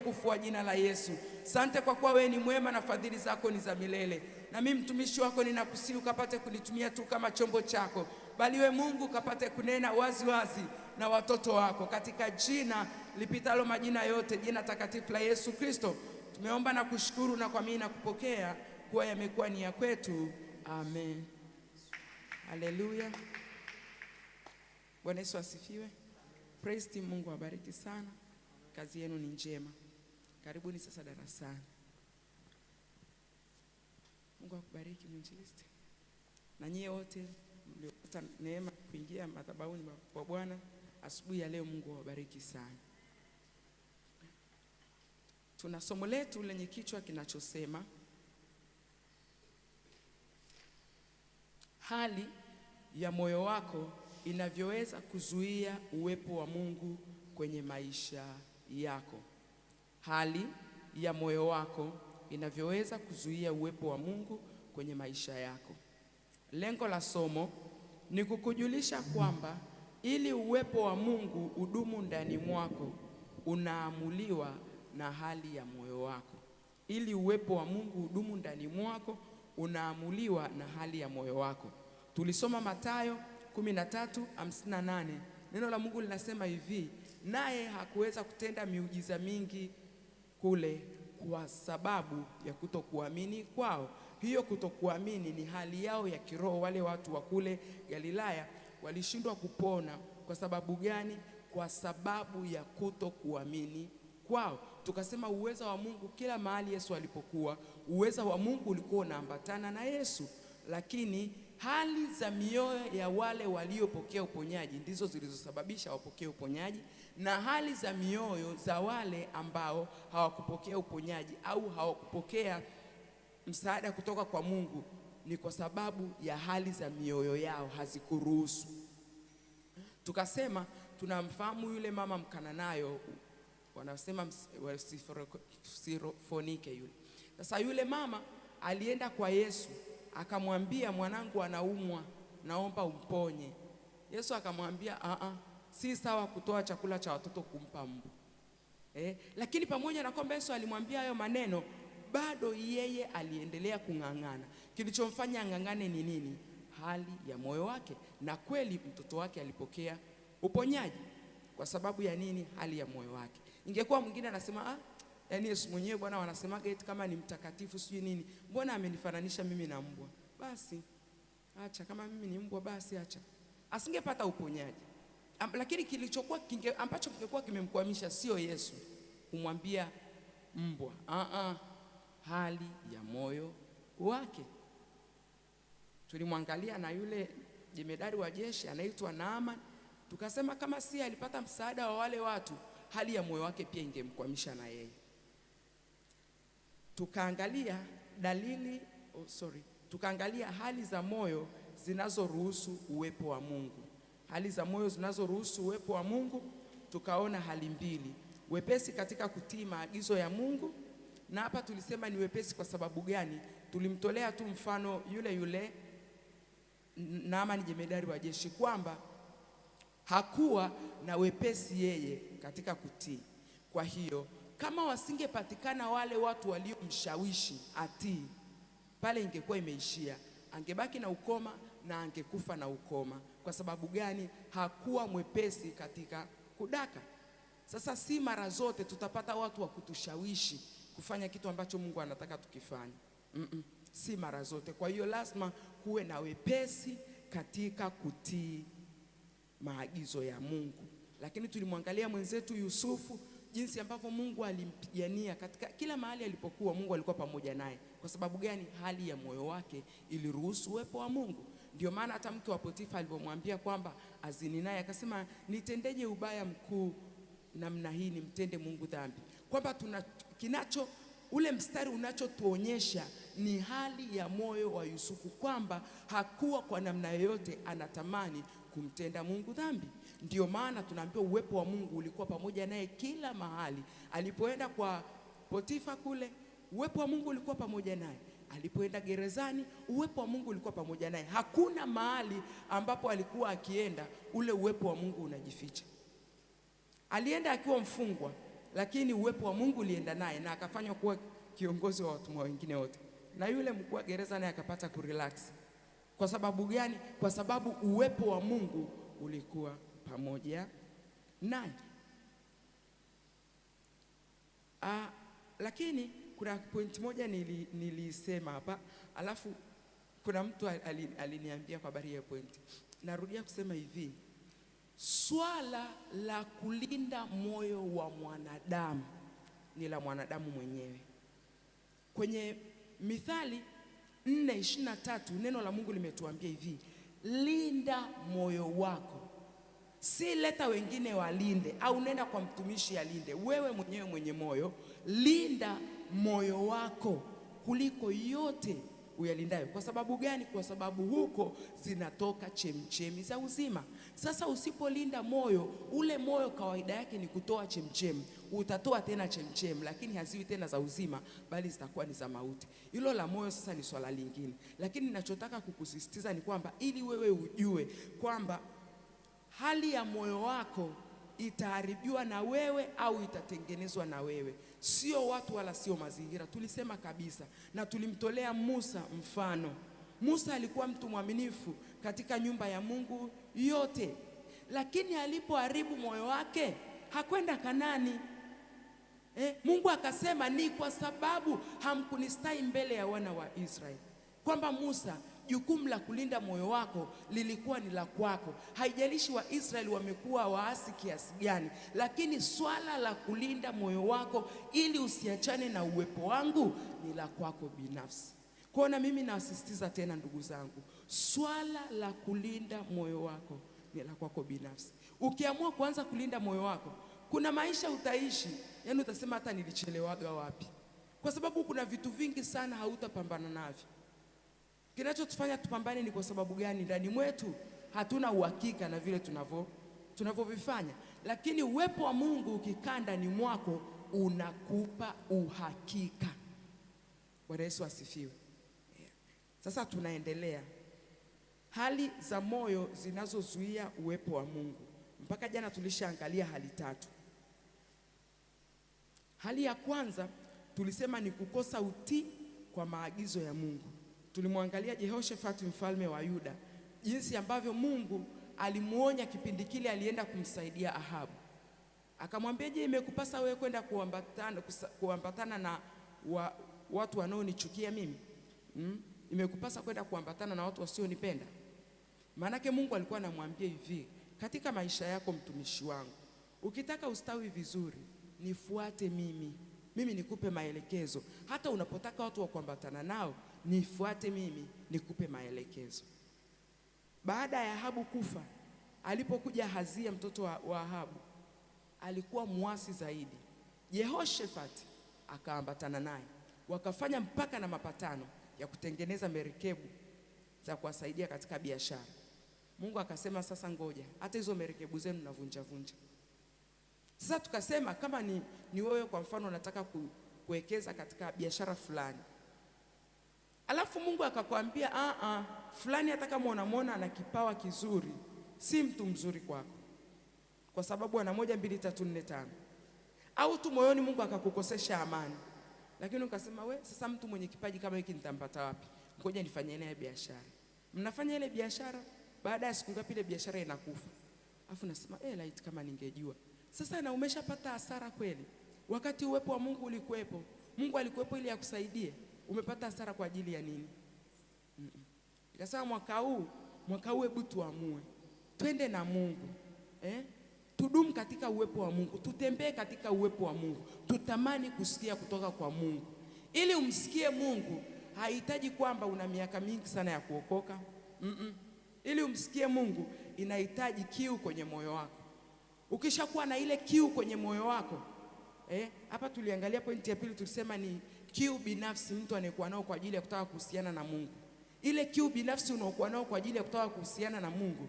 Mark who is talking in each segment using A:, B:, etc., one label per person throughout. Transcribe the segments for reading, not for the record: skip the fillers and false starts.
A: utukufu wa jina la Yesu. Sante kwa kuwa wewe ni mwema na fadhili zako ni za milele. Na mimi mtumishi wako ninakusihi ukapate kunitumia tu kama chombo chako, bali we Mungu ukapate kunena wazi wazi na watoto wako, katika jina lipitalo majina yote, jina takatifu la Yesu Kristo. Tumeomba na kushukuru na kwa mimi na kupokea kuwa yamekuwa ni ya kwetu. Amen. Haleluya. Bwana Yesu asifiwe. Praise team, Mungu awabariki sana. Kazi yenu ni njema. Karibuni sasa darasani. Mungu akubariki mwinjilisti. Na nyie wote mliopata neema kuingia madhabahuni kwa Bwana asubuhi ya leo, Mungu awabariki sana. Tuna somo letu lenye kichwa kinachosema hali ya moyo wako inavyoweza kuzuia uwepo wa Mungu kwenye maisha yako. Hali ya moyo wako inavyoweza kuzuia uwepo wa Mungu kwenye maisha yako. Lengo la somo ni kukujulisha kwamba ili uwepo wa Mungu udumu ndani mwako unaamuliwa na hali ya moyo wako. Ili uwepo wa Mungu udumu ndani mwako unaamuliwa na hali ya moyo wako. Tulisoma Mathayo 13:58. Neno la Mungu linasema hivi, naye hakuweza kutenda miujiza mingi kule kwa sababu ya kutokuamini kwao. Hiyo kutokuamini ni hali yao ya kiroho. Wale watu wa kule Galilaya walishindwa kupona kwa sababu gani? Kwa sababu ya kutokuamini kwao. Tukasema uweza wa Mungu kila mahali Yesu alipokuwa, uweza wa Mungu ulikuwa unaambatana na Yesu, lakini hali za mioyo ya wale waliopokea uponyaji ndizo zilizosababisha wapokee uponyaji, na hali za mioyo za wale ambao hawakupokea uponyaji au hawakupokea msaada kutoka kwa Mungu ni kwa sababu ya hali za mioyo yao hazikuruhusu. Tukasema tunamfahamu yule mama Mkananayo, wanasema Sirofonike yule. Sasa yule mama alienda kwa Yesu akamwambia, mwanangu anaumwa, naomba umponye. Yesu akamwambia, si sawa kutoa chakula cha watoto kumpa mbu. Lakini pamoja na kwamba Yesu alimwambia hayo maneno, bado yeye aliendelea kung'ang'ana. Kilichomfanya ng'ang'ane ni nini? Hali ya moyo wake. Na kweli mtoto wake alipokea uponyaji. Kwa sababu ya nini? Hali ya moyo wake. Ingekuwa mwingine anasema, yaani Yesu mwenyewe Bwana wanasemaga eti kama ni mtakatifu sijui nini, mbona amenifananisha mimi na mbwa? Basi acha, kama mimi ni mbwa basi acha. Asingepata uponyaji. Lakini kilichokuwa ambacho kingekuwa kimemkwamisha sio Yesu kumwambia mbwa, hali ya moyo wake. Tulimwangalia na yule jemedari wa jeshi anaitwa Naaman, tukasema kama si alipata msaada wa wale watu, hali ya moyo wake pia ingemkwamisha na yeye. Tukaangalia hali za moyo zinazoruhusu uwepo wa Mungu. Hali za moyo zinazoruhusu uwepo wa Mungu, tukaona hali mbili: wepesi katika kutii maagizo ya Mungu. Na hapa tulisema ni wepesi kwa sababu gani? Tulimtolea tu mfano yule Naamani jemedari wa jeshi, kwamba hakuwa na wepesi yeye katika kutii. Kwa hiyo kama wasingepatikana wale watu waliomshawishi atii, pale ingekuwa imeishia, angebaki na ukoma na angekufa na ukoma. Kwa sababu gani? Hakuwa mwepesi katika kudaka. Sasa si mara zote tutapata watu wa kutushawishi kufanya kitu ambacho Mungu anataka tukifanye. Si mara zote. Kwa hiyo lazima kuwe na wepesi katika kutii maagizo ya Mungu. Lakini tulimwangalia mwenzetu Yusufu, jinsi ambavyo Mungu alimpigania katika kila mahali alipokuwa. Mungu alikuwa pamoja naye. Kwa sababu gani? Hali ya moyo wake iliruhusu uwepo wa Mungu. Ndio maana hata mke wa Potifa alipomwambia kwamba azini naye, akasema nitendeje ubaya mkuu namna hii, nimtende Mungu dhambi? Kwamba ule mstari unachotuonyesha ni hali ya moyo wa Yusufu, kwamba hakuwa kwa namna yoyote anatamani kumtenda Mungu dhambi. Ndio maana tunaambiwa uwepo wa Mungu ulikuwa pamoja naye kila mahali. Alipoenda kwa Potifa kule, uwepo wa Mungu ulikuwa pamoja naye. Alipoenda gerezani, uwepo wa Mungu ulikuwa pamoja naye. Hakuna mahali ambapo alikuwa akienda ule uwepo wa Mungu unajificha. Alienda akiwa mfungwa, lakini uwepo wa Mungu ulienda naye na akafanywa kuwa kiongozi wa watumwa wengine wote, na yule mkuu wa gereza naye akapata kurelax. Kwa sababu gani? Kwa sababu uwepo wa Mungu ulikuwa pamoja naye. Lakini kuna point moja nilisema hapa, alafu kuna mtu aliniambia kwa habari ya point. Narudia kusema hivi, swala la kulinda moyo wa mwanadamu ni la mwanadamu mwenyewe. Kwenye Mithali 4:23 neno la Mungu limetuambia hivi, linda moyo wako. Si leta wengine walinde au nenda kwa mtumishi alinde, wewe mwenyewe mwenye moyo, linda moyo wako kuliko yote uyalindayo. Kwa sababu gani? Kwa sababu huko zinatoka chemchemi za uzima. Sasa usipolinda moyo, ule moyo kawaida yake ni kutoa chemchemi, utatoa tena chemchemi, lakini haziwi tena za uzima, bali zitakuwa ni za mauti. Hilo la moyo sasa ni swala lingine, lakini ninachotaka kukusisitiza ni kwamba ili wewe ujue kwamba hali ya moyo wako itaharibiwa na wewe au itatengenezwa na wewe, sio watu wala sio mazingira. Tulisema kabisa na tulimtolea Musa mfano. Musa alikuwa mtu mwaminifu katika nyumba ya Mungu yote, lakini alipoharibu moyo wake hakwenda Kanani. Mungu akasema ni kwa sababu hamkunistai mbele ya wana wa Israeli, kwamba Musa, jukumu la kulinda moyo wako lilikuwa ni la kwako. Haijalishi Waisraeli wamekuwa waasi kiasi gani, lakini swala la kulinda moyo wako ili usiachane na uwepo wangu ni la kwako binafsi. Kwa na mimi nawasisitiza tena ndugu zangu, swala la kulinda moyo wako ni la kwako binafsi. Ukiamua kuanza kulinda moyo wako, kuna maisha utaishi, yani utasema hata nilichelewaga wapi, kwa sababu kuna vitu vingi sana hautapambana navyo. Kinachotufanya tupambane ni kwa sababu gani? Ndani mwetu hatuna uhakika na vile tunavyovifanya, lakini uwepo wa Mungu ukikaa ndani mwako unakupa uhakika. Bwana Yesu asifiwe. Sasa tunaendelea, hali za moyo zinazozuia uwepo wa Mungu. Mpaka jana tulishaangalia hali tatu. Hali ya kwanza tulisema ni kukosa utii kwa maagizo ya Mungu. Tulimwangalia Jehoshafati mfalme wa Yuda, jinsi ambavyo Mungu alimuonya kipindi kile alienda kumsaidia Ahabu. Akamwambia, je, imekupasa wewe kwenda kuambatana na watu wanaonichukia mimi? Imekupasa kwenda kuambatana na watu wasionipenda? Maanake Mungu alikuwa anamwambia hivi, katika maisha yako mtumishi wangu, ukitaka ustawi vizuri, nifuate mimi nikupe maelekezo. Hata unapotaka watu wa kuambatana nao, nifuate mimi nikupe maelekezo. Baada ya Ahabu kufa, alipokuja Hazia mtoto wa Ahabu, alikuwa muasi zaidi. Jehoshafati akaambatana naye, wakafanya mpaka na mapatano ya kutengeneza merikebu za kuwasaidia katika biashara. Mungu akasema, sasa ngoja hata hizo merikebu zenu navunja. Sasa tukasema kama ni wewe kwa mfano unataka kuwekeza katika biashara fulani, alafu Mungu akakwambia fulani hata kama unamwona ana kipawa kizuri, si mtu mzuri kwako, kwa sababu ana 1 2 3 4 5, au tu moyoni Mungu akakukosesha amani, lakini ukasema sasa mtu mwenye kipaji kama hiki nitampata wapi? Ngoja nifanye naye biashara. Mnafanya ile biashara, baada ya siku ngapi ile biashara inakufa, alafu nasema laiti kama ningejua. Sasa na umeshapata hasara kweli, wakati uwepo wa Mungu ulikuwepo. Mungu alikuwepo ili akusaidie. Umepata hasara kwa ajili ya nini? Nikasema mwaka huu hebu tuamue twende na Mungu, tudumu katika uwepo wa Mungu, tutembee katika uwepo wa Mungu, tutamani kusikia kutoka kwa Mungu. Ili umsikie Mungu hahitaji kwamba una miaka mingi sana ya kuokoka. Ili umsikie Mungu inahitaji kiu kwenye moyo wako. Ukishakuwa na ile kiu kwenye moyo wako, hapa tuliangalia pointi ya pili, tulisema ni kiu binafsi mtu anayekuwa nao kwa ajili ya kutaka kuhusiana na Mungu. Ile kiu binafsi unaokuwa nao kwa ajili ya kutaka kuhusiana na Mungu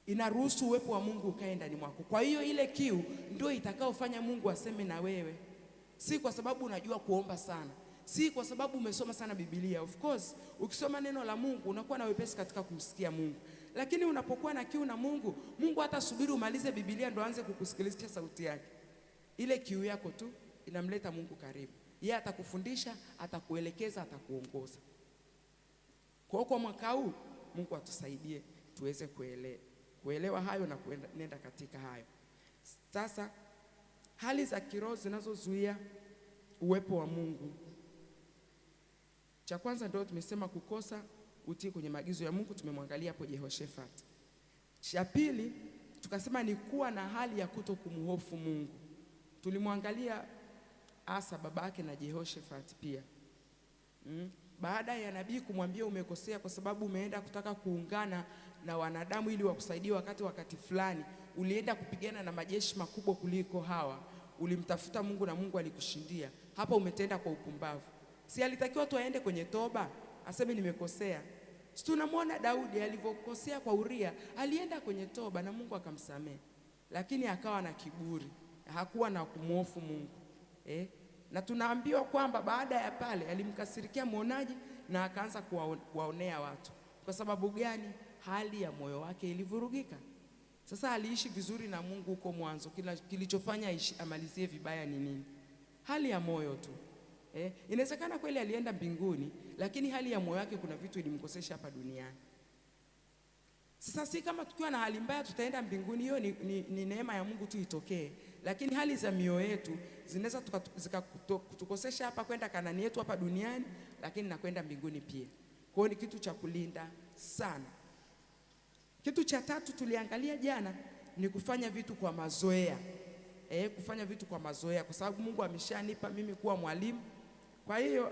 A: inaruhusu uwepo wa Mungu ukae ndani mwako. Kwa hiyo ile kiu ndio itakaofanya Mungu aseme na wewe, si kwa sababu unajua kuomba sana, si kwa sababu umesoma sana Biblia. Of course ukisoma neno la Mungu unakuwa na wepesi katika kumsikia Mungu, lakini unapokuwa na kiu na Mungu, Mungu hata subiri umalize Biblia ndo aanze kukusikilizisha sauti yake. Ile kiu yako tu inamleta Mungu karibu. Yeye atakufundisha, atakuelekeza, atakuongoza. Kwa mwaka huu Mungu atusaidie tuweze kuelewa hayo na kuenda katika hayo. Sasa hali za kiroho zinazozuia uwepo wa Mungu. Cha kwanza ndio tumesema kukosa utii kwenye maagizo ya Mungu, tumemwangalia hapo Jehoshafati. Cha pili tukasema ni kuwa na hali ya kutokumhofu Mungu. Tulimwangalia Asa babake na Jehoshafati pia. Baada ya nabii kumwambia umekosea kwa sababu umeenda kutaka kuungana na wanadamu ili wakusaidie wakati fulani, ulienda kupigana na majeshi makubwa kuliko hawa, ulimtafuta Mungu na Mungu alikushindia. Hapa umetenda kwa upumbavu. Si alitakiwa tu aende kwenye toba, aseme nimekosea? Si tunamwona Daudi alivyokosea kwa Uria, alienda kwenye toba na Mungu akamsamehe. Lakini akawa na kiburi, hakuwa na kumhofu Mungu. Na tunaambiwa kwamba baada ya pale alimkasirikia mwonaji na akaanza kuwaonea watu. Kwa sababu gani? Hali ya moyo wake ilivurugika. Sasa aliishi vizuri na Mungu huko mwanzo, kilichofanya amalizie vibaya ni nini? Hali ya moyo tu. Inawezekana kweli alienda mbinguni, lakini hali ya moyo wake kuna vitu ilimkosesha hapa duniani. Sasa si kama tukiwa na hali mbaya tutaenda mbinguni, hiyo ni neema ya Mungu tu itokee. Lakini hali za mioyo yetu zinaweza zikatukosesha hapa kwenda Kanani yetu hapa duniani, lakini na kwenda mbinguni pia. Kwa hiyo ni kitu cha kulinda sana. Kitu cha tatu tuliangalia jana ni kufanya vitu kwa mazoea. Kufanya vitu kwa mazoea, kwa sababu Mungu ameshanipa mimi kuwa mwalimu. Kwa hiyo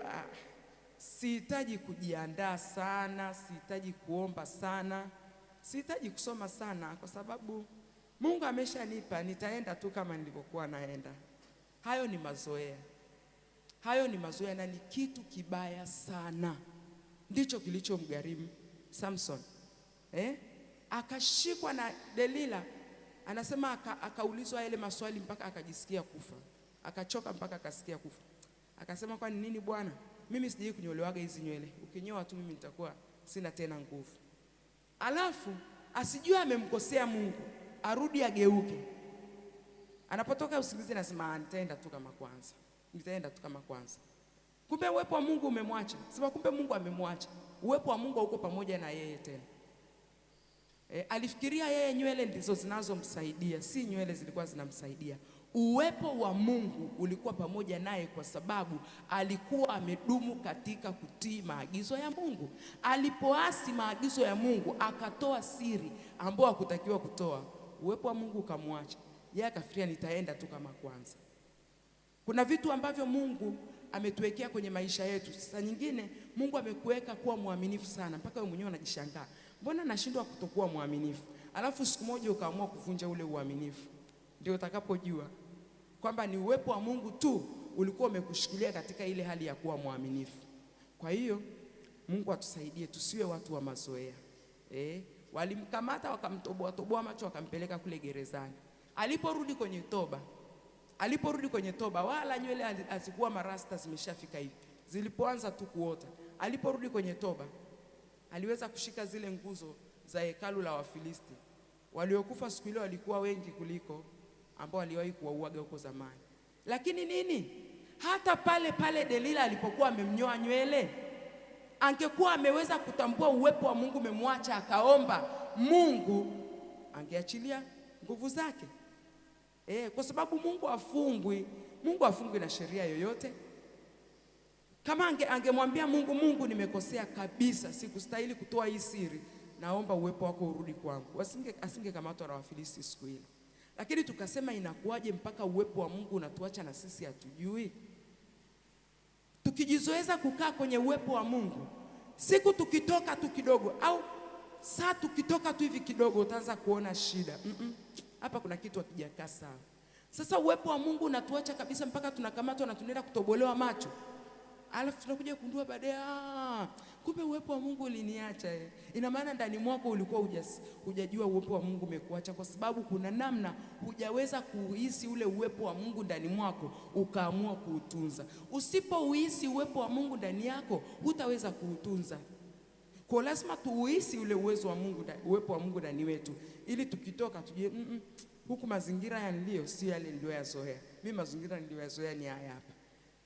A: sihitaji kujiandaa sana, sihitaji kuomba sana, sihitaji kusoma sana, kwa sababu Mungu ameshanipa, nitaenda tu kama nilivyokuwa naenda. Hayo ni mazoea. Hayo ni mazoea na ni kitu kibaya sana. Ndicho kilichomgharimu Samson. Akashikwa na Delila. Anasema akaulizwa yale maswali mpaka akajisikia kufa. Akachoka mpaka akasikia kufa. Akasema kwa nini Bwana? Mimi sijui kunyolewaga hizi nywele. Ukinyoa tu mimi nitakuwa sina tena nguvu. Alafu asijue amemkosea Mungu, arudi ageuke. Anapotoka usingizi anasema nitaenda tu kama kwanza. Nitaenda tu kama kwanza. Kumbe uwepo wa Mungu umemwacha. Sema kumbe Mungu amemwacha. Uwepo wa Mungu hauko pamoja na yeye tena. Alifikiria yeye nywele ndizo zinazomsaidia, si nywele zilikuwa zinamsaidia. Uwepo wa Mungu ulikuwa pamoja naye kwa sababu alikuwa amedumu katika kutii maagizo ya Mungu. Alipoasi maagizo ya Mungu akatoa siri ambayo hakutakiwa kutoa, uwepo wa Mungu ukamwacha. Yeye akafikiria nitaenda tu kama kwanza. Kuna vitu ambavyo Mungu ametuwekea kwenye maisha yetu. Sasa nyingine Mungu amekuweka kuwa mwaminifu sana mpaka wewe mwenyewe unajishangaa. Mbona nashindwa kutokuwa mwaminifu? Alafu siku moja ukaamua kuvunja ule uaminifu. Ndio utakapojua kwamba ni uwepo wa Mungu tu ulikuwa umekushikilia katika ile hali ya kuwa mwaminifu. Kwa hiyo Mungu atusaidie tusiwe watu wa mazoea. Walimkamata wakamtoboa macho wakampeleka kule gerezani. Aliporudi kwenye toba wala nywele azikuwa marasta zimeshafika hivi. Zilipoanza tu kuota. Aliporudi kwenye toba aliweza kushika zile nguzo za hekalu la Wafilisti. Waliokufa siku ile walikuwa wengi kuliko ambao waliwahi kuwauaga huko zamani. Lakini nini? Hata pale Delila alipokuwa amemnyoa nywele, angekuwa ameweza kutambua uwepo wa Mungu umemwacha akaomba Mungu, angeachilia nguvu zake. Kwa sababu Mungu afungwi na sheria yoyote. Kama angemwambia Mungu nimekosea kabisa, sikustahili kutoa hii siri, naomba uwepo wako urudi kwangu, asingekamatwa na Wafilisti siku ile. Lakini tukasema inakuwaje mpaka uwepo wa Mungu unatuacha na sisi hatujui? Tukijizoeza kukaa kwenye uwepo wa Mungu, siku tukitoka tu kidogo au saa tukitoka tu hivi kidogo utaanza kuona shida. Hapa kuna kitu hakijakaa sawa. Sasa uwepo wa Mungu unatuacha kabisa mpaka tunakamatwa na tunaenda kutobolewa macho. Alafu tunakuja kugundua baadaye, kumbe uwepo wa Mungu uliniacha. Ina maana ndani mwako ulikuwa hujajua uwepo wa Mungu umekuacha, kwa sababu kuna namna hujaweza kuhisi ule uwepo wa Mungu ndani mwako ukaamua kuutunza. Usipouhisi uwepo wa Mungu ndani yako hutaweza kuutunza. Kwa lazima tuuhisi ule uwezo wa Mungu, uwepo wa Mungu ndani wetu, ili tukitoka tujue huku mazingira ya nilio si yale niliyoyazoea. mimi mazingira niliyoyazoea ni haya hapa.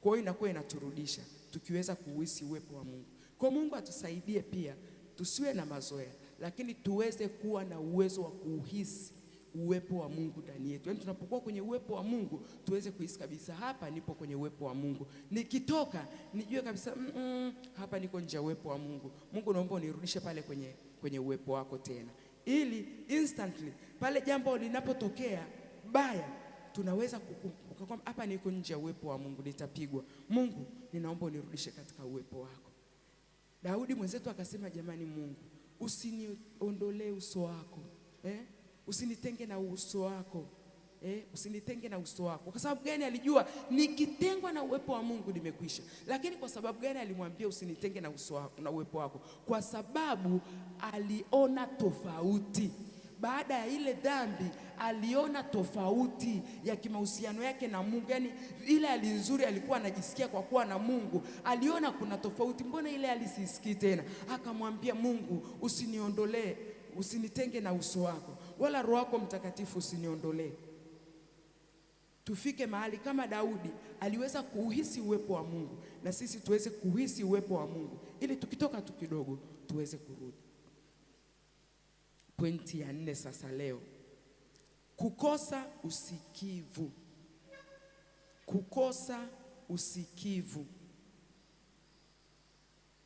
A: Kwa hiyo inakuwa inaturudisha tukiweza kuhisi uwepo wa Mungu. Kwa Mungu atusaidie pia tusiwe na mazoea, lakini tuweze kuwa na uwezo wa kuhisi uwepo wa Mungu ndani yetu. Yaani tunapokuwa kwenye uwepo wa Mungu tuweze kuhisi kabisa, hapa nipo kwenye uwepo wa Mungu. Nikitoka nijue kabisa hapa niko nje ya uwepo wa Mungu. Mungu, naomba unirudishe pale kwenye uwepo wako tena, ili instantly pale jambo linapotokea baya tunaweza kukumbuka kwamba hapa niko nje ya uwepo wa Mungu, nitapigwa. Mungu, ninaomba unirudishe katika uwepo wako. Daudi mwenzetu akasema, jamani Mungu, usiniondolee uso wako, usinitenge na uso wako, usinitenge na uso wako. Kwa sababu gani? Alijua nikitengwa na uwepo wa Mungu nimekwisha. Lakini kwa sababu gani alimwambia usinitenge na uso wako, na uwepo wako? Kwa sababu aliona tofauti. Baada ya ile dhambi aliona tofauti ya kimahusiano yake na Mungu. Yaani ile hali nzuri alikuwa anajisikia kwa kuwa na Mungu, aliona kuna tofauti. Mbona ile alisisikii tena? Akamwambia Mungu, usiniondolee, usinitenge na uso wako, wala Roho wako Mtakatifu usiniondolee. Tufike mahali kama Daudi aliweza kuhisi uwepo wa Mungu, na sisi tuweze kuhisi uwepo wa Mungu, ili tukitoka tu kidogo tuweze kurudi. Pointi ya 4 sasa leo, kukosa usikivu. Kukosa usikivu.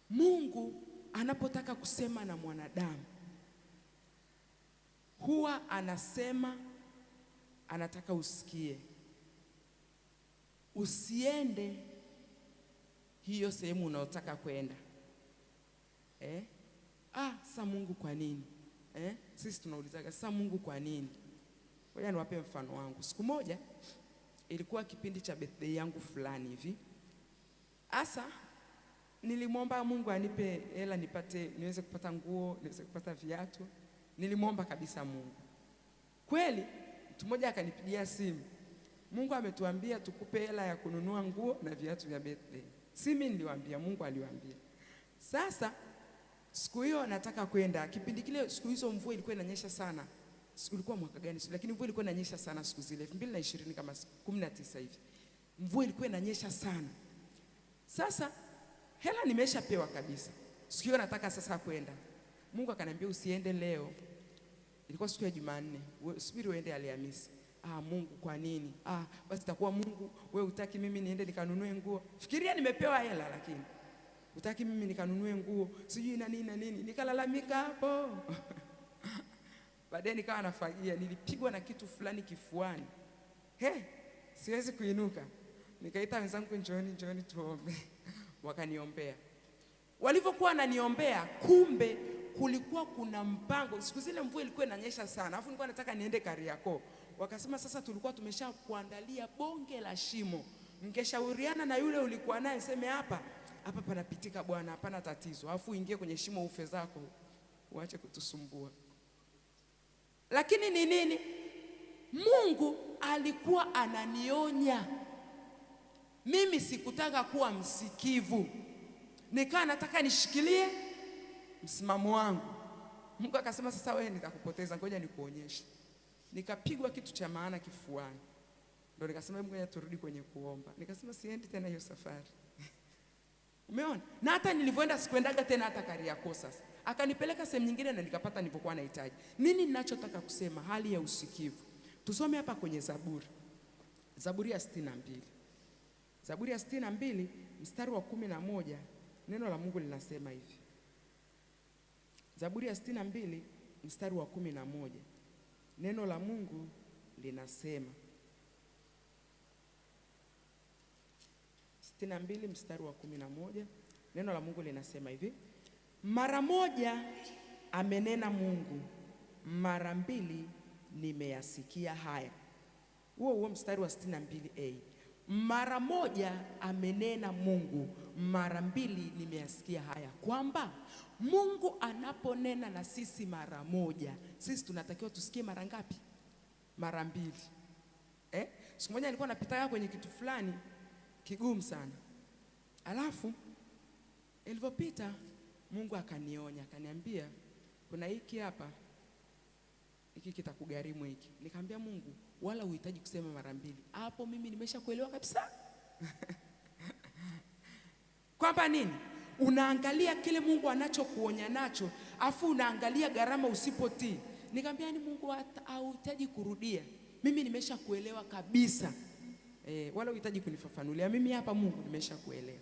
A: Mungu anapotaka kusema na mwanadamu huwa anasema, anataka usikie, usiende hiyo sehemu unayotaka kwenda. Sasa Mungu kwa nini? Sisi tunaulizaga sasa Mungu kwa nini? Ngoja niwape mfano wangu. Siku moja ilikuwa kipindi cha birthday yangu fulani hivi. Asa nilimwomba Mungu anipe hela niweze kupata nguo, niweze kupata viatu. Nilimwomba kabisa Mungu. Kweli mtu mmoja akanipigia simu, Mungu ametuambia tukupe hela ya kununua nguo na viatu vya birthday. Si mimi niliwaambia, Mungu aliwaambia. Sasa siku hiyo nataka kwenda. Kipindi kile, siku hizo mvua ilikuwa inanyesha sana. Siku ilikuwa mwaka gani? Lakini mvua ilikuwa inanyesha sana siku zile 2020 kama 19 hivi. Mvua ilikuwa inanyesha sana. Sasa hela nimeshapewa kabisa. Siku hiyo nataka sasa kwenda. Mungu akaniambia usiende leo. Ilikuwa siku ya Jumanne. Subiri uende Alhamisi. Mungu kwa nini? Basi itakuwa Mungu wewe hutaki mimi niende nikanunue nguo. Fikiria nimepewa hela lakini hutaki mimi nikanunue nguo, sijui na nini na nini. Nikalalamika hapo. Baadaye nikawa nafagia, nilipigwa na kitu fulani kifuani. Siwezi kuinuka. Nikaita wenzangu, njooni tuombe. Wakaniombea. Walivyokuwa wananiombea, kumbe kulikuwa kuna mpango. Siku zile mvua ilikuwa inanyesha sana. Alafu nilikuwa nataka niende Kariakoo. Wakasema sasa tulikuwa tumesha kuandalia bonge la shimo. Mngeshauriana na yule ulikuwa naye, seme hapa panapitika bwana, hapana tatizo. Alafu uingie kwenye shimo ufe zako. Uache kutusumbua. Lakini ni nini? Mungu alikuwa ananionya. Mimi sikutaka kuwa msikivu. Nikaa nataka nishikilie msimamo wangu. Mungu akasema sasa wewe nitakupoteza, ngoja nikuonyeshe. Nikapigwa kitu cha maana kifuani. Ndio nikasema ngoja turudi kwenye kuomba. Nikasema siendi tena hiyo safari. Umeona? Na hata nilivyoenda sikwendaga tena hata Kariakoo sasa. Akanipeleka sehemu nyingine na nikapata nilipokuwa nahitaji. Nini ninachotaka kusema? Hali ya usikivu. Tusome hapa kwenye Zaburi. Zaburi ya 62. Zaburi ya 62 mstari wa 11, neno la Mungu linasema hivi. Zaburi ya 62 mstari wa 11. Neno la Mungu linasema 62 mstari wa 11. Neno la Mungu linasema hivi: mara moja amenena Mungu, mara mbili nimeyasikia haya. Huo mstari wa 62a. Mara moja amenena Mungu, mara mbili nimeyasikia haya. Kwamba Mungu anaponena na sisi mara moja, sisi tunatakiwa tusikie mara ngapi? Mara mbili. Siku moja nilikuwa napita kwenye kitu fulani kigumu sana. Alafu ilipopita Mungu akanionya, akaniambia kuna hiki hapa, hiki kitakugharimu hiki. Nikamwambia Mungu, wala uhitaji kusema mara mbili. Hapo mimi nimeshakuelewa kabisa. Kwamba nini? Unaangalia kile Mungu anachokuonya nacho, afu unaangalia gharama usipotii. Nikamwambia yani Mungu hauhitaji kurudia. Mimi nimeshakuelewa kabisa. Wala uhitaji kunifafanulia. Mimi hapa Mungu nimeshakuelewa.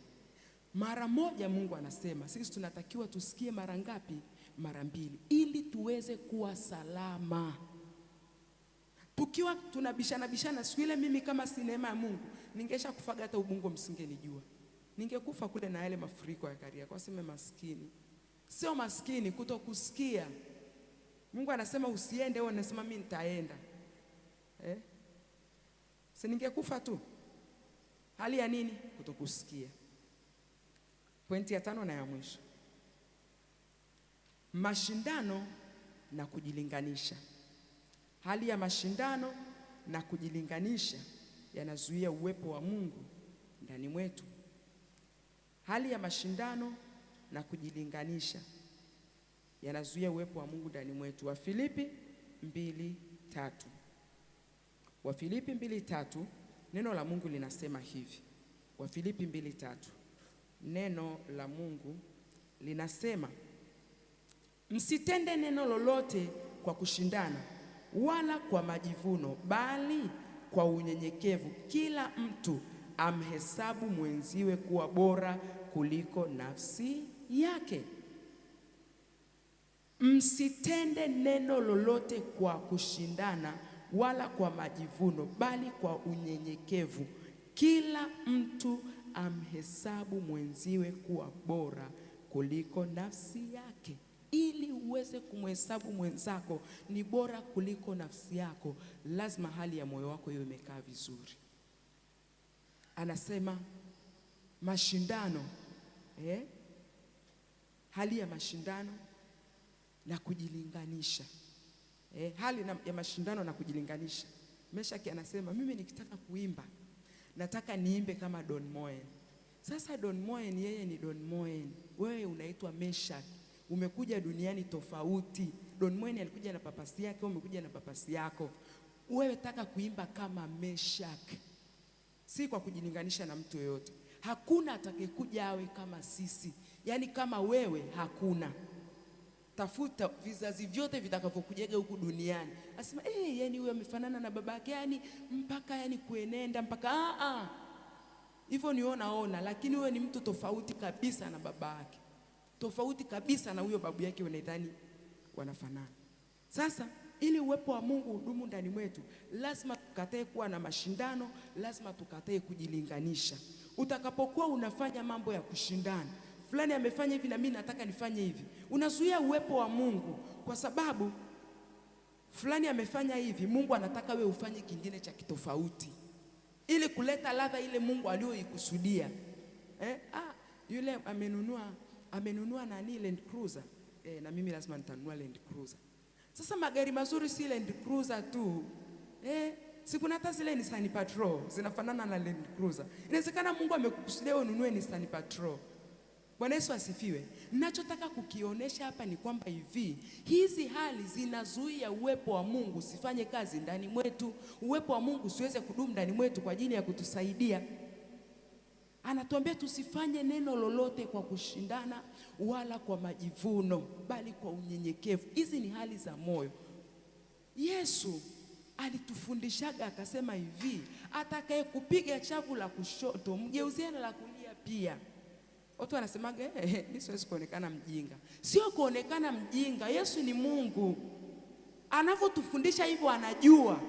A: Mara moja Mungu anasema, sisi tunatakiwa tusikie mara ngapi? Mara mbili, ili tuweze kuwa salama. Tukiwa tunabishana siku ile, mimi kama si neema ya Mungu, ningesha kufaga hata Ubungo msingenijua. Ningekufa kule na yale mafuriko ya Kariakoo. Sema maskini. Sio maskini kutokusikia. Mungu anasema usiende, wewe unasema mimi nitaenda. Si ningekufa tu. Hali ya nini? Kutokusikia. Pointi ya 5 na ya mwisho. Mashindano na kujilinganisha. Hali ya mashindano na kujilinganisha yanazuia uwepo wa Mungu ndani mwetu. Hali ya mashindano na kujilinganisha yanazuia uwepo wa Mungu ndani mwetu. Wafilipi 2:3. Wafilipi 2:3, neno la Mungu linasema hivi. Wafilipi 2:3. Neno la Mungu linasema, msitende neno lolote kwa kushindana wala kwa majivuno, bali kwa unyenyekevu kila mtu amhesabu mwenziwe kuwa bora kuliko nafsi yake. Msitende neno lolote kwa kushindana wala kwa majivuno, bali kwa unyenyekevu kila mtu amhesabu mwenziwe kuwa bora kuliko nafsi yake. Ili uweze kumhesabu mwenzako ni bora kuliko nafsi yako, lazima hali ya moyo wako iwe imekaa vizuri. Anasema mashindano, hali ya mashindano na kujilinganisha. Hali ya mashindano na kujilinganisha. Meshaki anasema mimi nikitaka kuimba nataka niimbe kama Don Moen. Sasa Don Moen yeye ni Don Moen, wewe unaitwa Meshaki. Umekuja duniani tofauti. Don Moen alikuja na papasi yake, umekuja na papasi yako. Wewe taka kuimba kama Meshaki. Si kwa kujilinganisha na mtu yoyote. Hakuna atakayekuja awe kama sisi. Yaani kama wewe hakuna. Tafuta vizazi vyote vitakavyokujaga huku duniani. Asema yani huyo amefanana na babake, yani mpaka yani kuenenda mpaka hivyo niona, lakini wewe ni mtu tofauti kabisa na babake. Tofauti kabisa na huyo babu yake, unadhani wanafanana. Sasa ili uwepo wa Mungu udumu ndani mwetu, lazima tukatae kuwa na mashindano, lazima tukatae kujilinganisha. Utakapokuwa unafanya mambo ya kushindana, fulani amefanya hivi na mimi nataka nifanye hivi, unazuia uwepo wa Mungu, kwa sababu fulani amefanya hivi, Mungu anataka wewe ufanye kingine cha kitofauti ili kuleta ladha ile Mungu aliyoikusudia. Yule amenunua nani Land Cruiser, na mimi lazima nitanunua Land Cruiser. Sasa magari mazuri si Land Cruiser tu, sikuna hata zile Nissan Patrol zinafanana na Land Cruiser. Inawezekana Mungu amekukusudia wewe ununue Nissan Patrol. Bwana Yesu asifiwe. Ninachotaka kukionyesha hapa ni kwamba hizi hali zinazuia uwepo wa Mungu usifanye kazi ndani mwetu, uwepo wa Mungu usiweze kudumu ndani mwetu kwa ajili ya kutusaidia. Anatuambia tusifanye neno lolote kwa kushindana wala kwa majivuno, bali kwa unyenyekevu. Hizi ni hali za moyo. Yesu alitufundishaga akasema hivi, atakaye kupiga chavu la kushoto mgeuzie na la kulia pia. Watu wanasemaga mimi siwezi kuonekana mjinga. Sio kuonekana mjinga, Yesu ni Mungu. Anavyotufundisha hivyo anajua.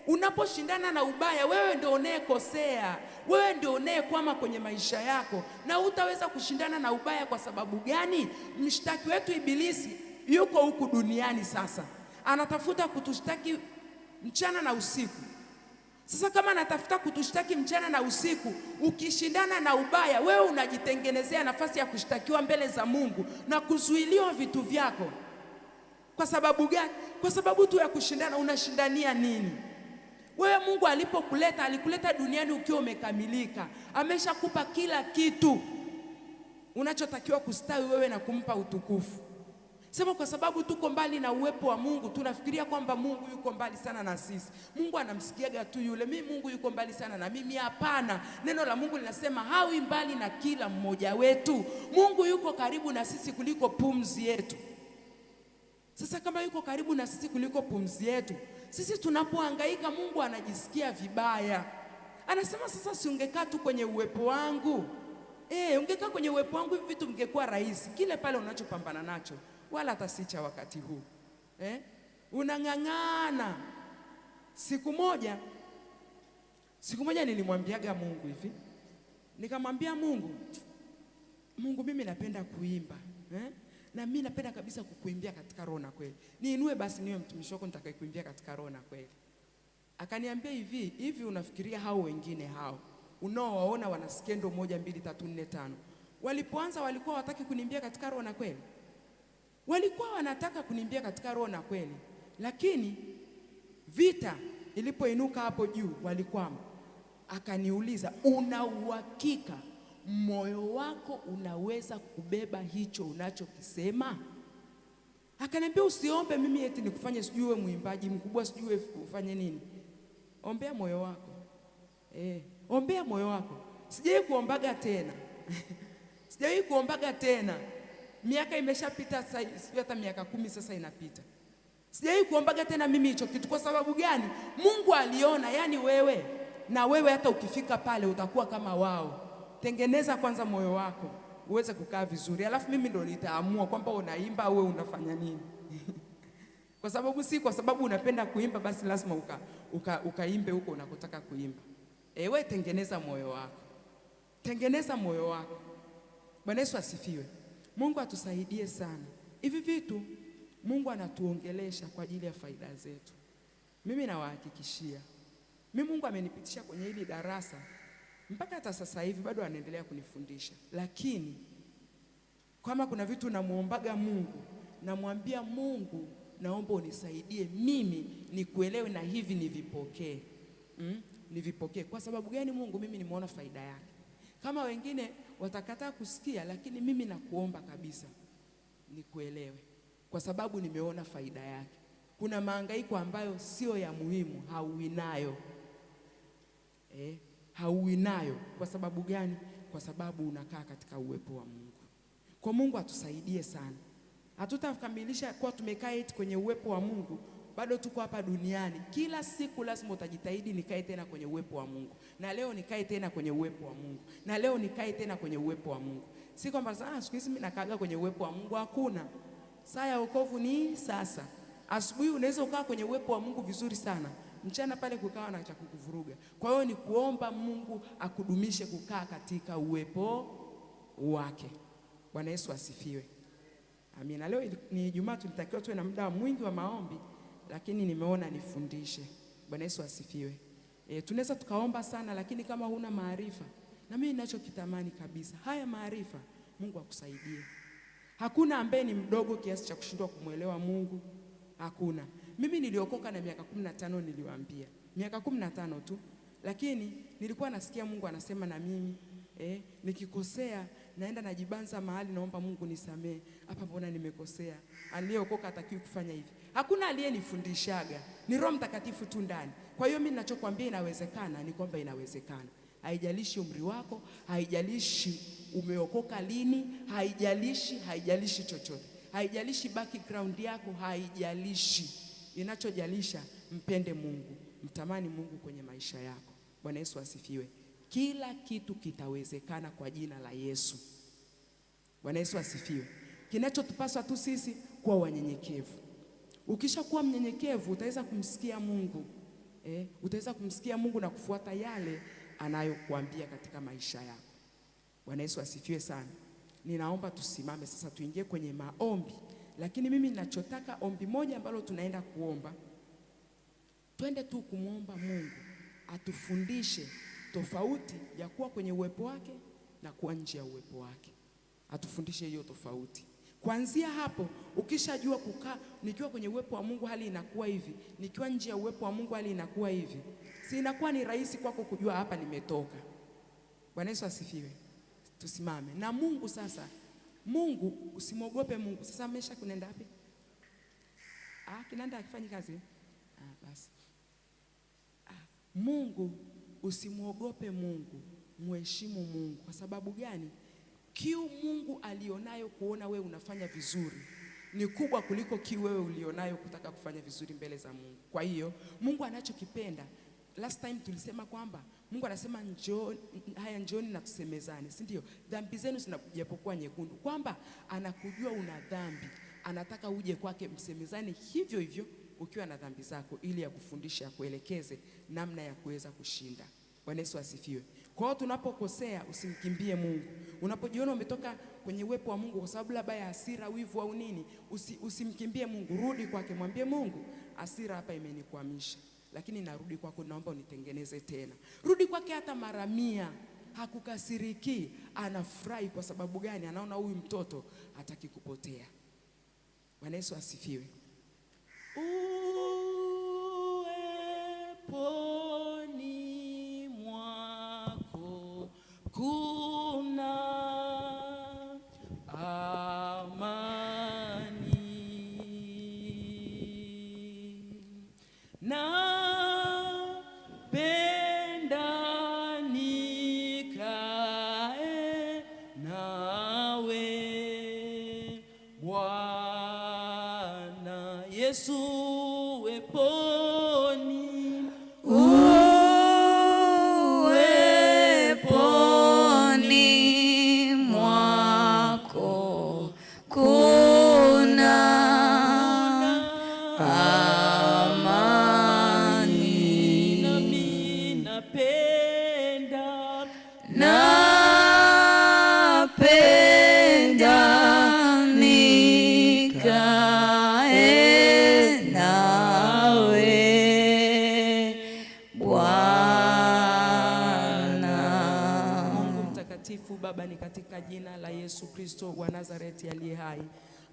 A: Unaposhindana na ubaya, wewe ndio unayekosea. Wewe ndio unayekwama kwenye maisha yako. Na utaweza kushindana na ubaya kwa sababu gani? Mshtaki wetu Ibilisi yuko huku duniani sasa. Anatafuta kutushtaki mchana na usiku. Sasa kama anatafuta kutushtaki mchana na usiku, ukishindana na ubaya, wewe unajitengenezea nafasi ya kushtakiwa mbele za Mungu na kuzuiliwa vitu vyako. Kwa sababu gani? Kwa sababu tu ya kushindana. Unashindania nini? Wewe Mungu alipokuleta, alikuleta duniani ukiwa umekamilika. Ameshakupa kila kitu unachotakiwa kustawi wewe na kumpa utukufu. Sema kwa sababu tuko mbali na uwepo wa Mungu, tunafikiria kwamba Mungu yuko mbali sana na sisi. Mungu anamsikiaga tu yule, mimi Mungu yuko mbali sana na mimi. Hapana, neno la Mungu linasema hawi mbali na kila mmoja wetu. Mungu yuko karibu na sisi kuliko pumzi yetu. Sasa kama yuko karibu na sisi kuliko pumzi yetu, sisi tunapohangaika Mungu anajisikia vibaya. Anasema sasa, si ungekaa tu kwenye uwepo wangu? Ungekaa kwenye uwepo wangu, hivi vitu vingekuwa rahisi. Kile pale unachopambana nacho wala atasicha wakati huu. Unang'ang'ana. Siku moja nilimwambiaga Mungu hivi. Nikamwambia Mungu, mimi napenda kuimba. Na mimi napenda kabisa kukuimbia katika roho na kweli. Niinue basi niwe mtumishi wako nitakayekuimbia katika roho na kweli. Akaniambia hivi unafikiria hao wengine hao unaowaona wana skendo 1 2 3 4 5 walipoanza walikuwa wataki kuniimbia katika roho na kweli? Walikuwa wanataka kuniimbia katika roho na kweli, lakini vita ilipoinuka hapo juu walikwama. Akaniuliza, una uhakika moyo wako unaweza kubeba hicho unachokisema? Akaniambia, usiombe mimi eti nikufanye sijui wewe mwimbaji mkubwa sijui ufanye nini. Ombea moyo wako. Ombea moyo wako. Sijawahi kuombaga tena. Sijawahi kuombaga tena. Miaka imeshapita sasa, sio hata miaka 10 sasa inapita. Sijawahi kuombaga tena mimi hicho kitu. Kwa sababu gani? Mungu aliona, yani wewe hata ukifika pale utakuwa kama wao. Tengeneza kwanza moyo wako uweze kukaa vizuri, alafu mimi ndo nitaamua kwamba unaimba au unafanya nini. Kwa sababu unapenda kuimba basi lazima ukaimbe huko unakotaka kuimba. Wewe tengeneza moyo wako. Tengeneza moyo wako. Bwana Yesu asifiwe. Mungu atusaidie sana. Hivi vitu Mungu anatuongelesha kwa ajili ya faida zetu. Mimi nawahakikishia, mimi Mungu amenipitisha kwenye hili darasa mpaka hata sasa hivi bado anaendelea kunifundisha. Lakini kama kuna vitu namuombaga Mungu, namwambia Mungu, naomba unisaidie mimi nikuelewe na hivi nivipokee. Nivipokee. Kwa sababu gani Mungu? Mimi nimeona faida yake. Kama wengine watakataa kusikia, lakini mimi nakuomba kabisa nikuelewe, kwa sababu nimeona faida yake. Kuna mahangaiko ambayo sio ya muhimu, hauinayo. Hauinayo. Kwa sababu gani? Kwa sababu unakaa katika uwepo wa Mungu. Kwa Mungu atusaidie sana. Hatutakamilisha kwa tumekaa eti kwenye uwepo wa Mungu, bado tuko hapa duniani. Kila siku lazima utajitahidi nikae tena kwenye uwepo wa Mungu. Na leo nikae tena kwenye uwepo wa Mungu. Na leo nikae tena kwenye uwepo wa Mungu. Si kwamba siku hizi mimi nakaaga kwenye uwepo wa Mungu, hakuna. Saa ya wokovu ni sasa. Asubuhi unaweza ukaa kwenye uwepo wa Mungu vizuri sana. Mchana pale kukawa na cha kukuvuruga. Kwa hiyo ni kuomba Mungu akudumishe kukaa katika uwepo wake. Bwana Yesu asifiwe. Amina. Leo ni Ijumaa, tulitakiwa tuwe na muda mwingi wa maombi, lakini nimeona nifundishe. Bwana Yesu asifiwe. Tunaweza tukaomba sana, lakini kama huna maarifa, na mimi ninachokitamani kabisa, haya maarifa Mungu akusaidie. Hakuna ambaye ni mdogo kiasi cha kushindwa kumwelewa Mungu. Hakuna. Mimi niliokoka na miaka 15, niliwaambia. Miaka 15 tu. Lakini nilikuwa nasikia Mungu anasema na mimi, nikikosea naenda najibanza mahali naomba Mungu nisamee. Hapa mbona nimekosea? Aliyeokoka hatakiwi kufanya hivi. Hakuna aliyenifundishaga. Ni Roho Mtakatifu tu ndani. Kwa hiyo mimi ninachokuambia inawezekana, ni kwamba inawezekana. Haijalishi umri wako, haijalishi umeokoka lini, haijalishi chochote. Haijalishi background yako, haijalishi. Inachojalisha, mpende Mungu, mtamani Mungu kwenye maisha yako. Bwana Yesu asifiwe. Kila kitu kitawezekana kwa jina la Yesu. Bwana Yesu asifiwe. Kinachotupaswa tu sisi kuwa wanyenyekevu. Ukishakuwa mnyenyekevu utaweza kumsikia Mungu. Utaweza kumsikia Mungu na kufuata yale anayokuambia katika maisha yako. Bwana Yesu asifiwe sana. Ninaomba tusimame sasa tuingie kwenye maombi. Lakini mimi ninachotaka ombi moja ambalo tunaenda kuomba, twende tu kumwomba Mungu atufundishe tofauti ya kuwa kwenye uwepo wake na kuwa nje ya uwepo wake. Atufundishe hiyo tofauti. Kuanzia hapo, ukishajua kukaa nikiwa kwenye uwepo wa Mungu hali inakuwa hivi, nikiwa nje ya uwepo wa Mungu hali inakuwa hivi, si inakuwa ni rahisi kwako kujua hapa nimetoka. Bwana Yesu asifiwe. Tusimame. Na Mungu sasa Mungu, usimwogope Mungu. Sasa Mesha kunaenda wapi? Kinanda akifanyi kazi? Basi. Mungu, usimwogope Mungu, mheshimu Mungu. Kwa sababu gani? Kiu Mungu alionayo kuona wewe unafanya vizuri ni kubwa kuliko kiu wewe ulionayo kutaka kufanya vizuri mbele za Mungu. Kwa hiyo Mungu anachokipenda, last time tulisema kwamba Mungu anasema njooni na tusemezane, si ndio? Dhambi zenu zinajapokuwa nyekundu, kwamba anakujua una dhambi, anataka uje kwake msemezane hivyo hivyo ukiwa na dhambi zako, ili akufundishe, akuelekeze namna ya kuweza kushinda. Bwana Yesu asifiwe. Kwa hiyo tunapokosea usimkimbie Mungu. Unapojiona umetoka kwenye uwepo wa Mungu kwa sababu labda ya hasira, wivu au nini, usimkimbie Mungu. Rudi kwake, mwambie Mungu, hasira hapa imenikwamisha, lakini narudi kwako, naomba unitengeneze tena. Rudi kwake hata mara 100. Hakukasiriki, anafurahi. Kwa sababu gani? Anaona huyu mtoto hataki kupotea. Bwana Yesu asifiwe. Uweponi mwako kuna amani, napenda nikae nawe Bwana Yesu. Baba, ni katika jina la Yesu Kristo wa Nazareti aliye hai.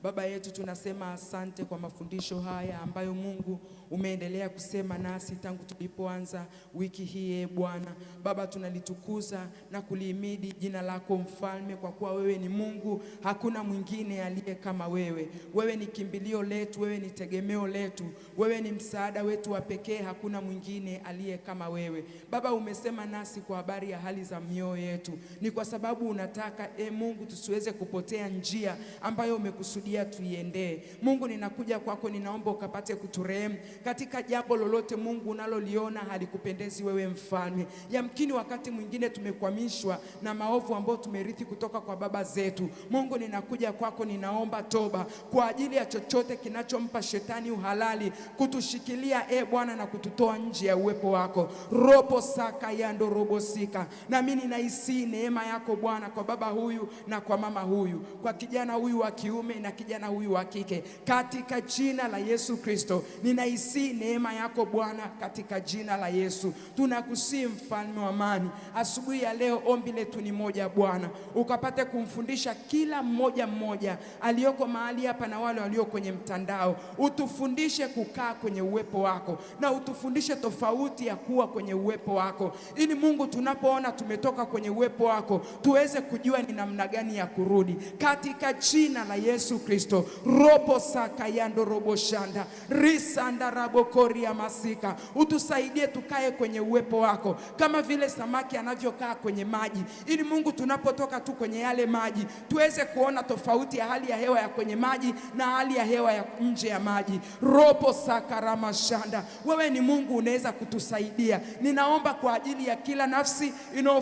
A: Baba yetu, tunasema asante kwa mafundisho haya ambayo Mungu umeendelea kusema nasi tangu tulipoanza wiki hii. Bwana Baba, tunalitukuza na kulihimidi jina lako Mfalme, kwa kuwa wewe ni Mungu, hakuna mwingine aliye kama wewe. Wewe ni kimbilio letu, wewe ni tegemeo letu, wewe ni msaada wetu wa pekee, hakuna mwingine aliye kama wewe. Baba, umesema nasi kwa habari ya hali za mioyo yetu, ni kwa sababu unataka Mungu tusiweze kupotea njia ambayo umekusudia tuiendee. Mungu, ninakuja kwako, ninaomba ukapate kuturehemu katika jambo lolote Mungu unaloliona halikupendezi wewe Mfalme. Yamkini wakati mwingine tumekwamishwa na maovu ambayo tumerithi kutoka kwa baba zetu. Mungu, ninakuja kwako, ninaomba toba kwa ajili ya chochote kinachompa shetani uhalali kutushikilia Bwana na kututoa nje ya uwepo wako. Robo saka yando robo sika. Na mimi ninaisi neema yako Bwana kwa baba huyu na kwa mama huyu, kwa kijana huyu wa kiume na kijana huyu wa kike, katika jina la Yesu Kristo. Ninaisi neema yako Bwana katika jina la Yesu. Tunakusihi Mfalme wa amani, asubuhi ya leo ombi letu ni moja Bwana, ukapate kumfundisha kila mmoja aliyoko mahali hapa na wale walio kwenye mtandao. Utufundishe kukaa kwenye uwepo wako, na utufundishe tofauti ya kuwa kwenye uwepo wako, ili Mungu tunapoona tumetoka kwenye uwepo wako tuweze kujua ni namna gani ya kurudi, katika jina la Yesu Kristo. Robo saka yando robo shanda risanda rabo koria masika. Utusaidie tukae kwenye uwepo wako kama vile samaki anavyokaa kwenye maji, ili Mungu tunapotoka tu kwenye yale maji tuweze kuona tofauti ya hali ya hewa ya kwenye maji na hali ya hewa ya nje ya maji. Robo saka ramashanda, wewe ni Mungu, unaweza kutusaidia. Ninaomba kwa ajili ya kila nafsi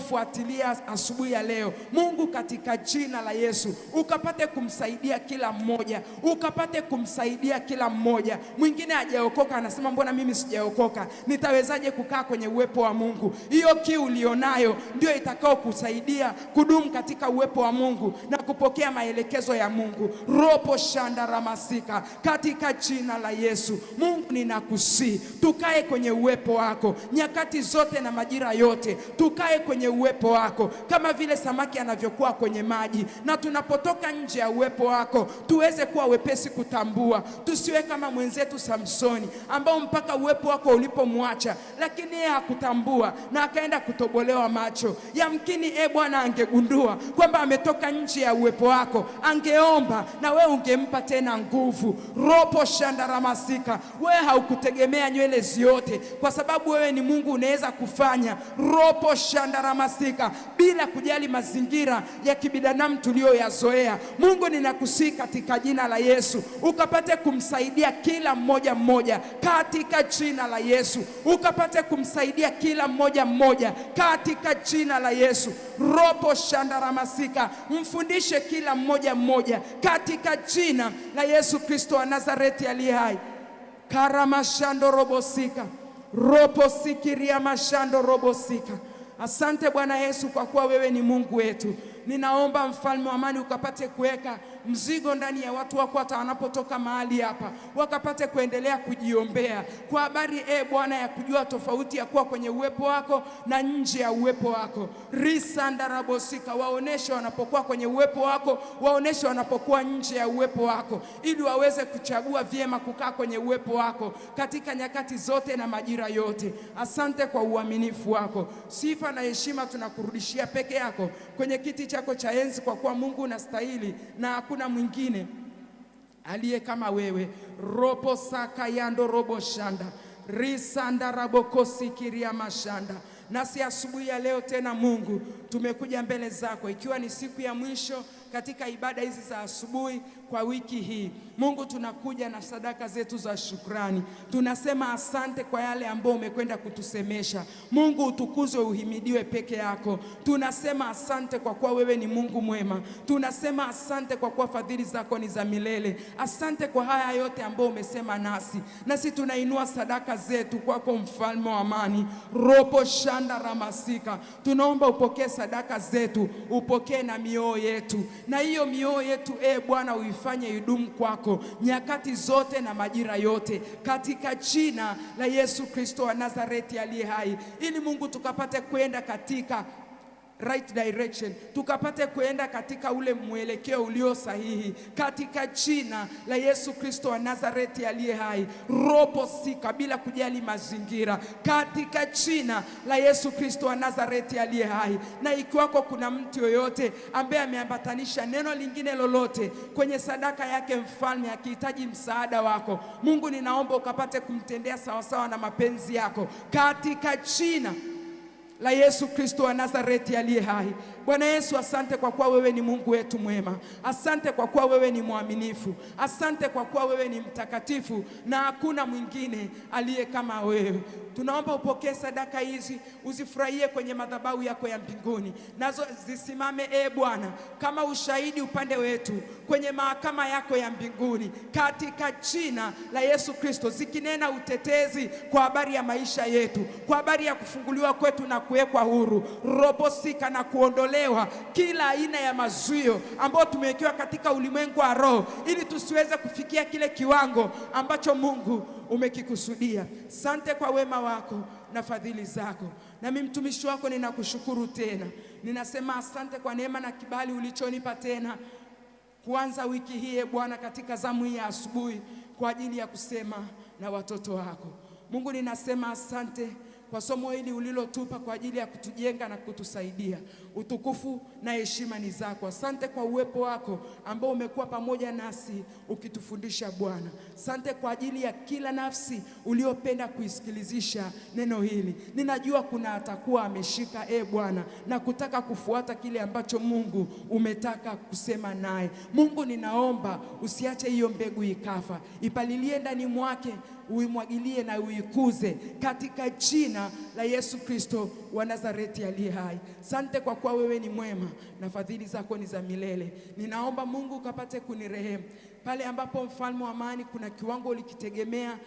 A: inayofuatilia asubuhi ya leo, Mungu, katika jina la Yesu, ukapate kumsaidia kila mmoja, ukapate kumsaidia kila mmoja. Mwingine hajaokoka, anasema mbona mimi sijaokoka, nitawezaje kukaa kwenye uwepo wa Mungu? Hiyo kiu ulionayo ndio itakao kusaidia kudumu katika uwepo wa Mungu na kupokea maelekezo ya Mungu. Ropo shanda ramasika, katika jina la Yesu. Mungu, ninakusihi tukae kwenye uwepo wako nyakati zote na majira yote, tukae kwenye uwepo wako kama vile samaki anavyokuwa kwenye maji, na tunapotoka nje ya uwepo wako tuweze kuwa wepesi kutambua, tusiwe kama mwenzetu Samsoni ambao mpaka uwepo wako ulipomwacha, lakini yeye hakutambua na akaenda kutobolewa macho. Yamkini Bwana angegundua kwamba ametoka nje ya uwepo wako, angeomba na wewe ungempa tena nguvu. Ropo shandaramasika, wewe haukutegemea nywele ziote, kwa sababu wewe ni Mungu, unaweza kufanya ropo shandaramasika bila kujali mazingira ya kibinadamu tuliyoyazoea. Mungu, ninakusihi katika jina la Yesu ukapate kumsaidia kila mmoja mmoja katika jina la Yesu, ukapate kumsaidia kila mmoja mmoja katika jina la Yesu. Ropo shandaramasika, mfundishe kila mmoja mmoja katika jina la Yesu Kristo wa Nazareti aliye hai. Karamashando robosika, ropo sikiria mashando robosika. Asante Bwana Yesu kwa kuwa wewe ni Mungu wetu. Ninaomba mfalme wa amani ukapate kuweka mzigo ndani ya watu wako, hata wanapotoka mahali hapa wakapate kuendelea kujiombea kwa habari Bwana ya kujua tofauti ya kuwa kwenye uwepo wako na nje ya uwepo wako. Risandarabosika, waoneshe wanapokuwa kwenye uwepo wako, waoneshe wanapokuwa nje ya uwepo wako, ili waweze kuchagua vyema kukaa kwenye uwepo wako katika nyakati zote na majira yote. Asante kwa uaminifu wako. Sifa na heshima tunakurudishia peke yako kwenye kiti chako cha enzi, kwa kuwa Mungu unastahili na hakuna mwingine aliye kama wewe. Ropo saka yando robo shanda risanda rabokosi kiria mashanda. Nasi asubuhi ya leo tena Mungu tumekuja mbele zako, ikiwa ni siku ya mwisho katika ibada hizi za asubuhi kwa wiki hii. Mungu, tunakuja na sadaka zetu za shukrani. Tunasema asante kwa yale ambayo umekwenda kutusemesha. Mungu, utukuzwe, uhimidiwe peke yako. Tunasema asante kwa kuwa wewe ni Mungu mwema. Tunasema asante kwa kuwa fadhili zako ni za milele. Asante kwa haya yote ambayo umesema nasi tunainua sadaka zetu kwako, mfalme wa amani. Ropo shanda ramasika, tunaomba upokee sadaka zetu, upokee na mioyo yetu, na hiyo mioyo yetu Bwana uifanye idumu kwako nyakati zote na majira yote, katika jina la Yesu Kristo wa Nazareti aliye hai, ili Mungu tukapate kwenda katika right direction, tukapate kuenda katika ule mwelekeo ulio sahihi, katika jina la Yesu Kristo wa Nazareti aliye hai. Ropo sika, bila kujali mazingira, katika jina la Yesu Kristo wa Nazareti aliye hai. Na ikiwako kuna mtu yoyote ambaye ameambatanisha neno lingine lolote kwenye sadaka yake, mfalme, akihitaji msaada wako, Mungu, ninaomba ukapate kumtendea sawasawa na mapenzi yako, katika jina la Yesu Kristo wa Nazareti aliye hai. Bwana Yesu, asante kwa kuwa wewe ni Mungu wetu mwema. Asante kwa kuwa wewe ni mwaminifu. Asante kwa kuwa wewe ni mtakatifu na hakuna mwingine aliye kama wewe. Tunaomba upokee sadaka hizi, uzifurahie kwenye madhabahu yako ya mbinguni, nazo zisimame Bwana kama ushahidi upande wetu kwenye mahakama yako ya mbinguni, katika jina la Yesu Kristo, zikinena utetezi kwa habari ya maisha yetu, kwa habari ya kufunguliwa kwetu na kuwekwa huru, robosika, na kuondolewa kila aina ya mazuio ambayo tumewekewa katika ulimwengu wa roho, ili tusiweze kufikia kile kiwango ambacho Mungu umekikusudia. Sante kwa wema wako na fadhili zako. Na mimi mtumishi wako ninakushukuru tena. Ninasema asante kwa neema na kibali ulichonipa tena kuanza wiki hii Bwana, katika zamu hii ya asubuhi kwa ajili ya kusema na watoto wako. Mungu, ninasema asante kwa somo hili ulilotupa kwa ajili ya kutujenga na kutusaidia. Utukufu na heshima ni zako. Asante kwa uwepo wako ambao umekuwa pamoja nasi ukitufundisha Bwana. Asante kwa ajili ya kila nafsi uliopenda kuisikilizisha neno hili. Ninajua kuna atakuwa ameshika Bwana na kutaka kufuata kile ambacho Mungu umetaka kusema naye. Mungu, ninaomba usiache hiyo mbegu ikafa, ipalilie ndani mwake, uimwagilie na uikuze katika jina la Yesu Kristo wa Nazareti aliye hai. Sante kwa kuwa wewe ni mwema na fadhili zako ni za milele. Ninaomba Mungu ukapate kunirehemu pale ambapo mfalme wa amani kuna kiwango ulikitegemea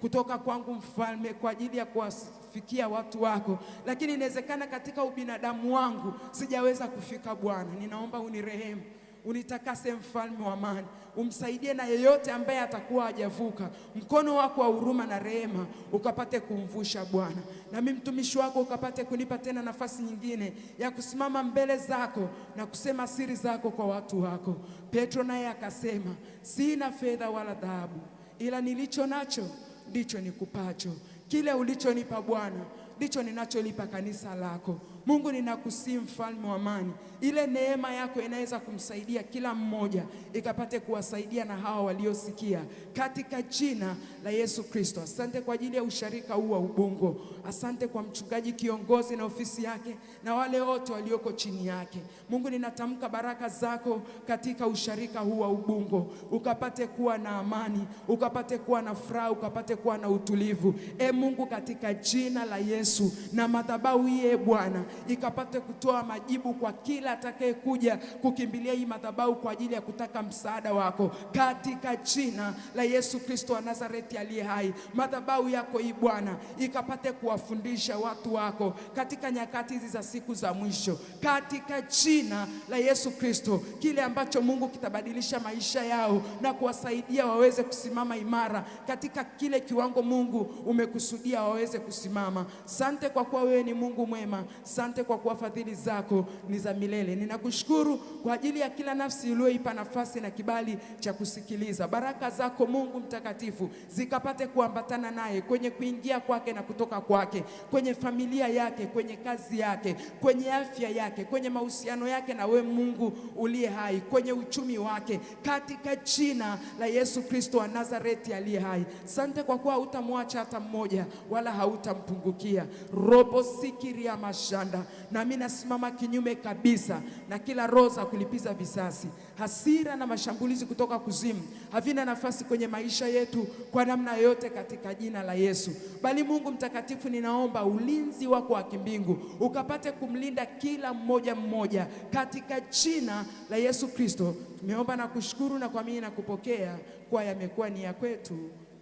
A: kutoka kwangu mfalme kwa ajili ya kuwafikia watu wako, lakini inawezekana katika ubinadamu wangu sijaweza kufika. Bwana, ninaomba unirehemu, unitakase mfalme wa amani, umsaidie na yeyote ambaye atakuwa hajavuka, mkono wako wa huruma na rehema ukapate kumvusha Bwana. Na mimi mtumishi wako ukapate kunipa tena nafasi nyingine ya kusimama mbele zako na kusema siri zako kwa watu wako. Petro naye akasema, sina fedha wala dhahabu, ila nilicho nacho ndicho nikupacho. Kile ulichonipa Bwana ndicho ninacholipa kanisa lako. Mungu, ninakusihi mfalme wa amani, ile neema yako inaweza kumsaidia kila mmoja, ikapate kuwasaidia na hawa waliosikia, katika jina la Yesu Kristo. Asante kwa ajili ya usharika huu wa Ubungo. Asante kwa mchungaji kiongozi na ofisi yake na wale wote walioko chini yake. Mungu, ninatamka baraka zako katika usharika huu wa Ubungo, ukapate kuwa na amani, ukapate kuwa na furaha, ukapate kuwa na utulivu. Mungu, katika jina la Yesu, na madhabahu hii Bwana ikapate kutoa majibu kwa kila atakayekuja kukimbilia hii madhabahu kwa ajili ya kutaka msaada wako, katika jina la Yesu Kristo wa Nazareti aliye hai. Madhabahu yako hii Bwana ikapate kuwafundisha watu wako katika nyakati hizi za siku za mwisho, katika jina la Yesu Kristo, kile ambacho Mungu kitabadilisha maisha yao na kuwasaidia waweze kusimama imara katika kile kiwango Mungu umekusudia waweze kusimama. Sante kwa kuwa wewe ni Mungu mwema. Sante kwa kuwa fadhili zako ni za milele. Ninakushukuru kwa ajili ya kila nafsi uliyoipa nafasi na kibali cha kusikiliza. Baraka zako Mungu mtakatifu zikapate kuambatana naye kwenye kuingia kwake na kutoka kwake, kwenye familia yake, kwenye kazi yake, kwenye afya yake, kwenye mahusiano yake na wewe Mungu uliye hai, kwenye uchumi wake, katika jina la Yesu Kristo wa Nazareti aliye hai. Sante kwa kuwa hutamwacha hata mmoja wala hautampungukia. Robo sikiria mashanda. Na mimi nasimama kinyume kabisa na kila roho za kulipiza visasi. Hasira na mashambulizi kutoka kuzimu havina nafasi kwenye maisha yetu kwa namna yote, katika jina la Yesu. Bali Mungu mtakatifu, ninaomba ulinzi wako wa kimbingu ukapate kumlinda kila mmoja mmoja, katika jina la Yesu Kristo. Nimeomba na kushukuru na kuamini na kupokea kwa yamekuwa ni ya kwetu.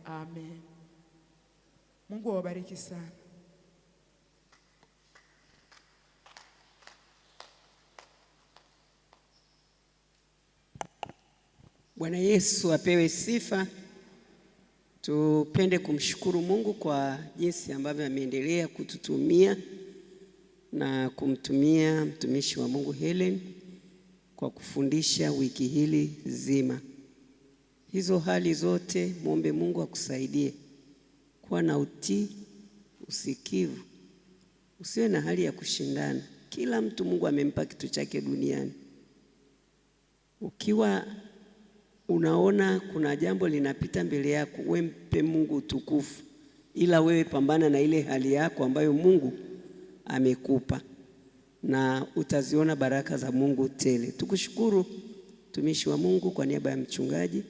A: Amen. Mungu awabariki sana.
B: Bwana Yesu apewe sifa. Tupende kumshukuru Mungu kwa jinsi ambavyo ameendelea kututumia na kumtumia mtumishi wa Mungu Helen kwa kufundisha wiki hili zima. Hizo hali zote muombe Mungu akusaidie kuwa na utii, usikivu, usiwe na hali ya kushindana. Kila mtu Mungu amempa kitu chake duniani. Ukiwa unaona kuna jambo linapita mbele yako, wewe mpe Mungu utukufu, ila wewe pambana na ile hali yako ambayo Mungu amekupa, na utaziona baraka za Mungu tele. Tukushukuru mtumishi wa Mungu kwa niaba ya mchungaji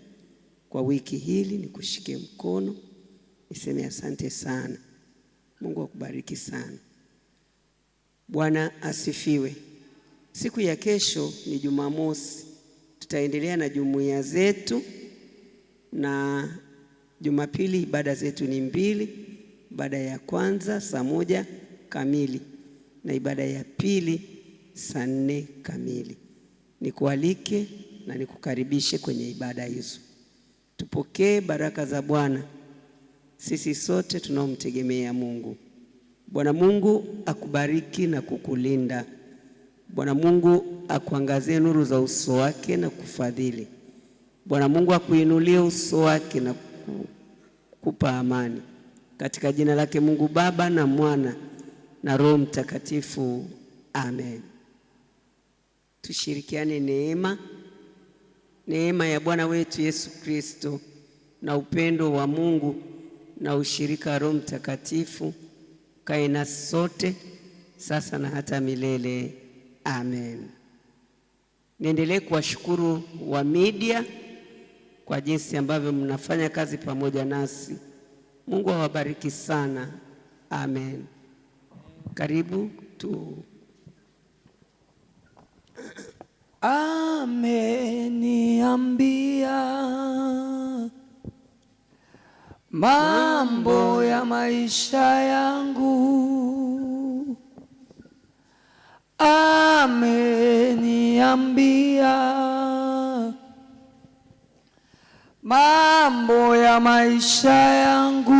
B: kwa wiki hili, nikushike mkono niseme asante sana. Mungu akubariki sana. Bwana asifiwe. Siku ya kesho ni Jumamosi, tutaendelea na jumuiya zetu, na Jumapili ibada zetu ni mbili. Ibada ya kwanza saa 1 kamili na ibada ya pili saa 4 kamili. Nikualike na nikukaribishe kwenye ibada hizo. Tupokee baraka za Bwana sisi sote tunaomtegemea Mungu. Bwana Mungu akubariki na kukulinda. Bwana Mungu akuangazie nuru za uso wake na kufadhili. Bwana Mungu akuinulie uso wake na kukupa amani. Katika jina lake Mungu Baba na Mwana na Roho Mtakatifu. Amen. Tushirikiane neema ya Bwana wetu Yesu Kristo na upendo wa Mungu na ushirika wa Roho Mtakatifu kae na sote sasa na hata milele. Amen. Niendelee kuwashukuru wa media kwa jinsi ambavyo mnafanya kazi pamoja nasi. Mungu awabariki sana. Amen. Karibu tu.
C: Ameniambia mambo ya maisha yangu, ameniambia mambo ya maisha yangu,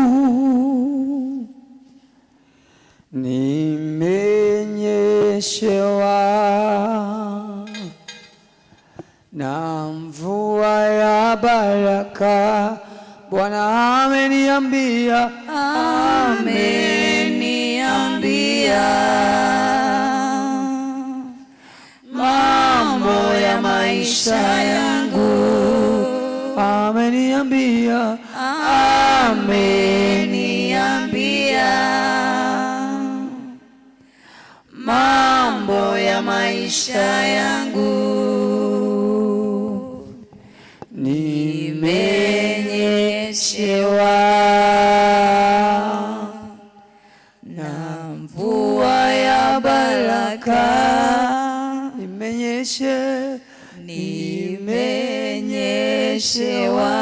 C: nimenyeshewa na mvua ya baraka Bwana ameniambia,
D: mambo ya maisha yangu,
C: ameniambia,
D: mambo ya maisha yangu. Nimenyeshewa na mvua ya baraka, nimenyeshewa